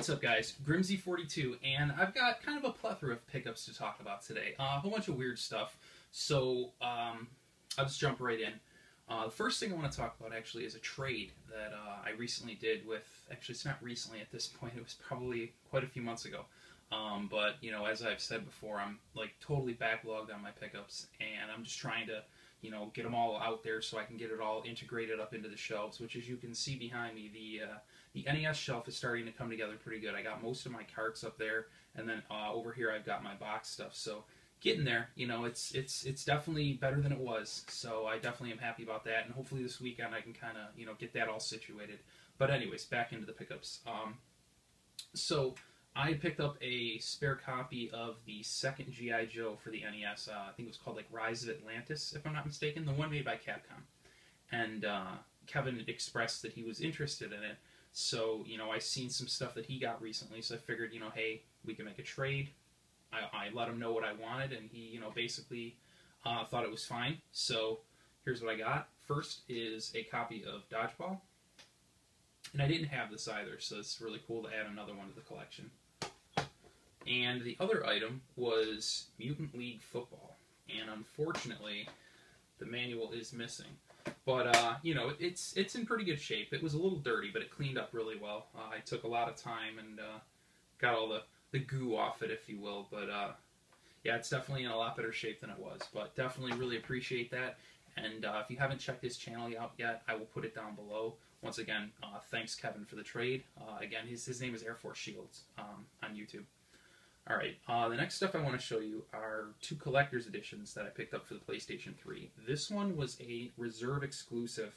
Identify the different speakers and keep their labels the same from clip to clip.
Speaker 1: What's up, guys? Grimsy42, and I've got kind of a plethora of pickups to talk about today. A whole bunch of weird stuff, so I'll just jump right in. The first thing I want to talk about actually is a trade that I recently did with, actually it's not recently at this point, it was probably quite a few months ago. But, you know, as I've said before, I'm like totally backlogged on my pickups, and I'm just trying to, you know, get them all out there so I can get it all integrated up into the shelves, which, as you can see behind me, the NES shelf is starting to come together pretty good. I got most of my carts up there, and then over here I've got my box stuff. So getting there, you know, it's definitely better than it was. So I definitely am happy about that, and hopefully this weekend I can kind of, you know, get that all situated. But anyways, back into the pickups. So I picked up a spare copy of the second G.I. Joe for the NES. I think it was called like Rise of Atlantis, if I'm not mistaken, the one made by Capcom. And Kevin expressed that he was interested in it. So, you know, I seen some stuff that he got recently, so I figured, you know, hey, we can make a trade. I let him know what I wanted, and he, you know, basically thought it was fine. So here's what I got. First is a copy of Dodgeball. And I didn't have this either, so it's really cool to add another one to the collection. And the other item was Mutant League Football. And unfortunately, the manual is missing. But, you know, it's in pretty good shape. It was a little dirty, but it cleaned up really well. I took a lot of time and got all the goo off it, if you will. But, yeah, it's definitely in a lot better shape than it was. But definitely really appreciate that. And if you haven't checked his channel out yet, I will put it down below. Once again, thanks, Kevin, for the trade. Again, his name is Airforceshields on YouTube. All right, the next stuff I want to show you are two collector's editions that I picked up for the PlayStation 3. This one was a reserve exclusive.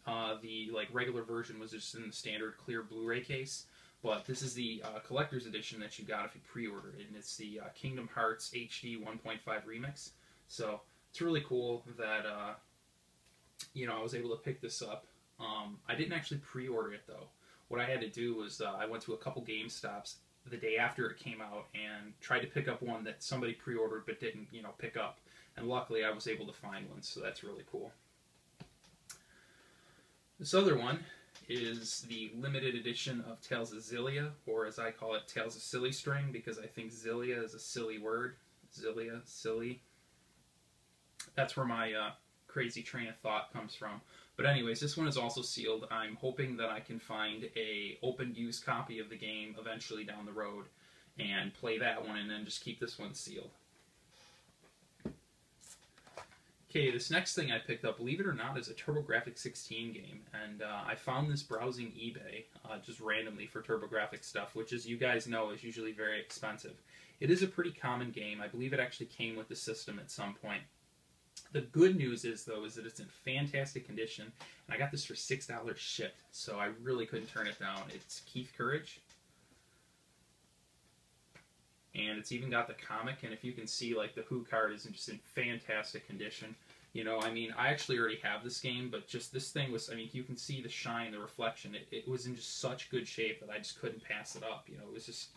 Speaker 1: The regular version was just in the standard clear Blu-ray case, but this is the collector's edition that you got if you pre-ordered it, and it's the Kingdom Hearts HD 1.5 remix. So it's really cool that you know, I was able to pick this up. I didn't actually pre-order it though. What I had to do was I went to a couple GameStops the day after it came out and tried to pick up one that somebody pre-ordered but didn't, you know, pick up. And luckily I was able to find one, so that's really cool. This other one is the limited edition of Tales of Xillia, or as I call it, Tales of Silly String, because I think Xillia is a silly word. Xillia, silly. That's where my crazy train of thought comes from. But anyways, this one is also sealed. I'm hoping that I can find a open use copy of the game eventually down the road and play that one and then just keep this one sealed. Okay, this next thing I picked up, believe it or not, is a TurboGrafx-16 game. And I found this browsing eBay just randomly for TurboGrafx stuff, which, as you guys know, is usually very expensive. It is a pretty common game. I believe it actually came with the system at some point. The good news is, though, is that it's in fantastic condition, and I got this for $6 shipped, so I really couldn't turn it down. It's Keith Courage, and it's even got the comic, and if you can see, like, the Who card is just in fantastic condition. You know, I mean, I actually already have this game, but just this thing was, I mean, you can see the shine, the reflection. It was in just such good shape that I just couldn't pass it up. You know, it was just,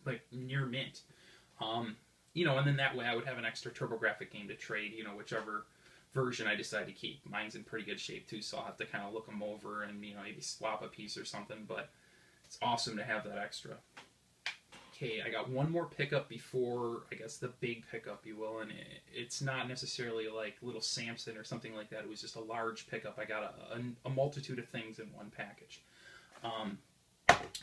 Speaker 1: like, near mint. You know, and then that way I would have an extra TurboGrafx game to trade, you know, whichever version I decide to keep. Mine's in pretty good shape, too, so I'll have to kind of look them over and, you know, maybe swap a piece or something, but it's awesome to have that extra. Okay, I got one more pickup before, I guess, the big pickup, you will, and it's not necessarily like Little Samson or something like that. It was just a large pickup. I got a multitude of things in one package.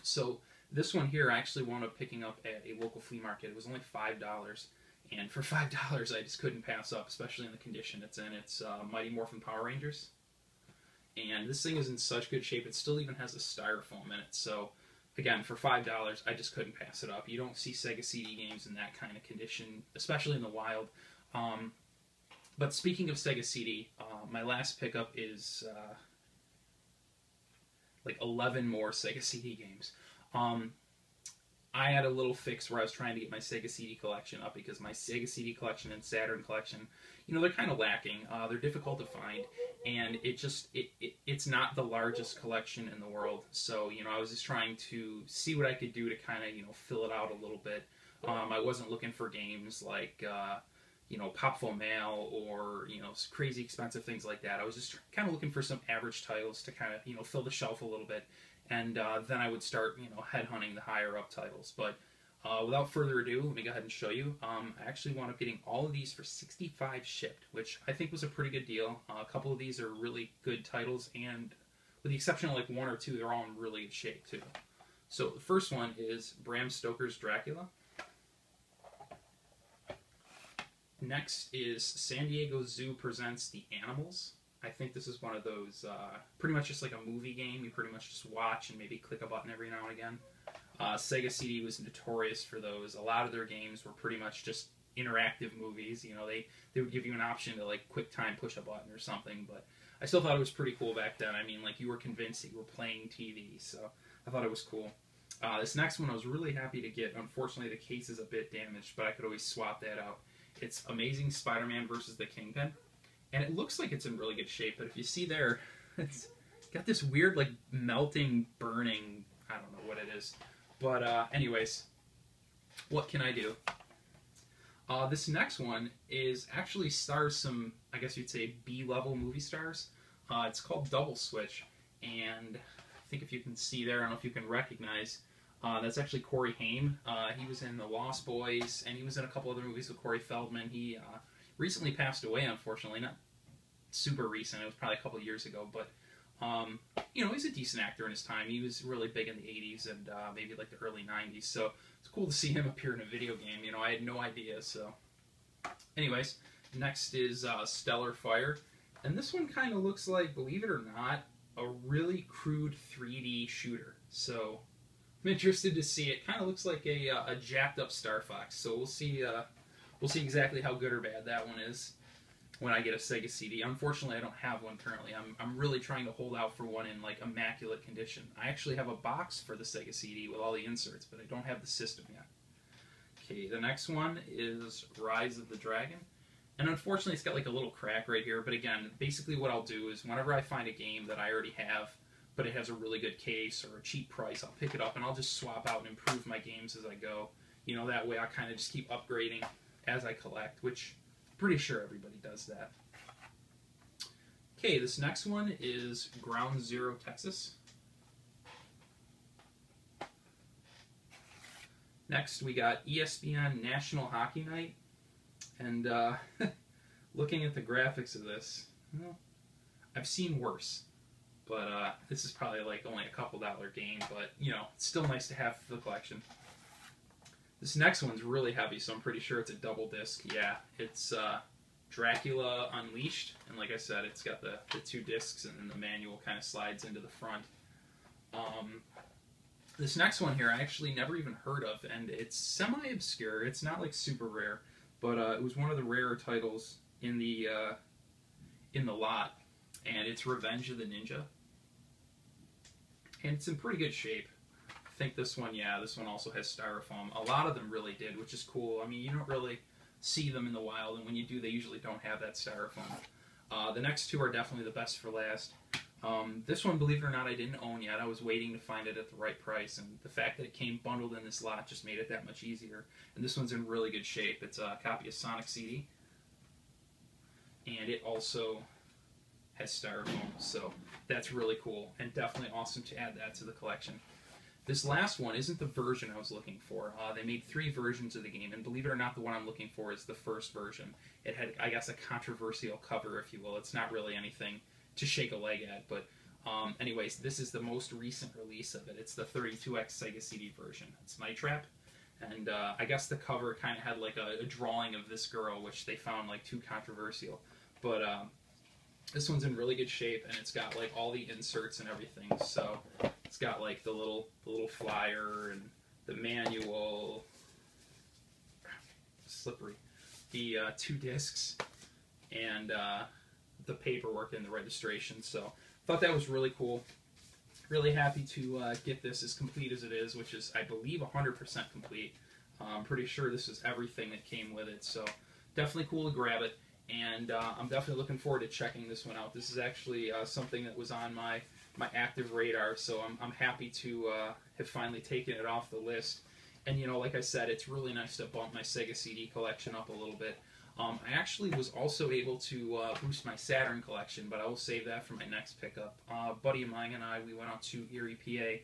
Speaker 1: So this one here I actually wound up picking up at a local flea market. It was only $5, and for $5 I just couldn't pass up, especially in the condition it's in. It's Mighty Morphin Power Rangers, and this thing is in such good shape. It still even has a styrofoam in it, so again, for $5 I just couldn't pass it up. You don't see Sega CD games in that kind of condition, especially in the wild. But speaking of Sega CD, my last pickup is like 11 more Sega CD games. I had a little fix where I was trying to get my Sega CD collection up because my Sega CD collection and Saturn collection, you know, they're kind of lacking. They're difficult to find, and it's not the largest collection in the world. So, you know, I was just trying to see what I could do to kind of, you know, fill it out a little bit. I wasn't looking for games like, you know, Pop Mail or, you know, crazy expensive things like that. I was just kind of looking for some average titles to kind of, you know, fill the shelf a little bit. and then I would start, you know, headhunting the higher up titles. But without further ado, let me go ahead and show you. I actually wound up getting all of these for 65 shipped, which I think was a pretty good deal. A couple of these are really good titles, and with the exception of like one or two, they're all in really good shape too. So the first one is Bram Stoker's Dracula. Next is San Diego Zoo Presents The Animals. I think this is one of those, pretty much just like a movie game. You pretty much just watch and maybe click a button every now and again. Sega CD was notorious for those. A lot of their games were pretty much just interactive movies. You know, they would give you an option to like quick time push a button or something, but I still thought it was pretty cool back then. I mean, like, you were convinced that you were playing TV, so I thought it was cool. This next one I was really happy to get. Unfortunately, the case is a bit damaged, but I could always swap that out. It's Amazing Spider-Man versus the Kingpin, and it looks like it's in really good shape, but if you see there, it's got this weird, like, melting, burning, I don't know what it is. But anyways, what can I do? This next one is actually stars some, I guess you'd say, B-level movie stars. It's called Double Switch, and I think if you can see there, I don't know if you can recognize, that's actually Corey Haim. He was in The Lost Boys, and he was in a couple other movies with Corey Feldman. He recently passed away, unfortunately. Not super recent. It was probably a couple years ago, but you know, he's a decent actor in his time. He was really big in the 80s and maybe like the early 90s, so it's cool to see him appear in a video game. You know, I had no idea, so... Anyways, next is Stellar Fire, and this one kind of looks like, believe it or not, a really crude 3D shooter, so I'm interested to see it. Kind of looks like a jacked up Star Fox, so we'll see exactly how good or bad that one is when I get a Sega CD. Unfortunately, I don't have one currently. I'm really trying to hold out for one in like immaculate condition. I actually have a box for the Sega CD with all the inserts, but I don't have the system yet. Okay, the next one is Rise of the Dragon. And unfortunately, it's got like a little crack right here. But again, basically what I'll do is whenever I find a game that I already have, but it has a really good case or a cheap price, I'll pick it up and I'll just swap out and improve my games as I go. You know, that way I kind of just keep upgrading as I collect, which I'm pretty sure everybody does that. Okay, this next one is Ground Zero Texas. Next, we got ESPN National Hockey Night, and looking at the graphics of this, well, I've seen worse, but this is probably like only a couple $1 game, but you know, it's still nice to have for the collection. This next one's really heavy, so I'm pretty sure it's a double disc. Yeah, it's Dracula Unleashed, and like I said, it's got the 2 discs, and then the manual kind of slides into the front. This next one here I actually never even heard of, and it's semi-obscure. It's not like super rare, but it was one of the rarer titles in the lot, and it's Revenge of the Ninja, and it's in pretty good shape. I think this one, yeah, this one also has styrofoam. A lot of them really did, which is cool. I mean, you don't really see them in the wild, and when you do, they usually don't have that styrofoam. The next two are definitely the best for last. This one, believe it or not, I didn't own yet. I was waiting to find it at the right price, and the fact that it came bundled in this lot just made it that much easier. And this one's in really good shape. It's a copy of Sonic CD, and it also has styrofoam, so that's really cool, and definitely awesome to add that to the collection. This last one isn't the version I was looking for. They made 3 versions of the game, and believe it or not, the one I'm looking for is the first version. It had, I guess, a controversial cover, if you will. It's not really anything to shake a leg at, but anyways, this is the most recent release of it. It's the 32X Sega CD version. It's Night Trap, and I guess the cover kind of had like a drawing of this girl, which they found like too controversial, but this one's in really good shape, and it's got like all the inserts and everything. So it's got like the little flyer and the manual, slippery, the 2 discs, and the paperwork and the registration. So I thought that was really cool. Really happy to get this as complete as it is, which is, I believe, 100% complete. I'm pretty sure this is everything that came with it, so definitely cool to grab it. And I'm definitely looking forward to checking this one out. This is actually something that was on my active radar, so I'm happy to have finally taken it off the list. And you know, like I said, it's really nice to bump my Sega CD collection up a little bit. I actually was also able to boost my Saturn collection, but I will save that for my next pickup. A buddy of mine and I, we went out to Erie, PA,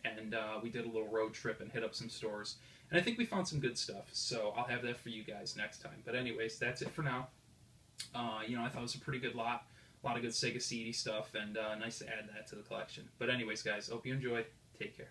Speaker 1: and we did a little road trip and hit up some stores. And I think we found some good stuff, so I'll have that for you guys next time. But anyways, that's it for now. You know, I thought it was a pretty good lot. A lot of good Sega CD stuff, and nice to add that to the collection. But anyways, guys, hope you enjoyed. Take care.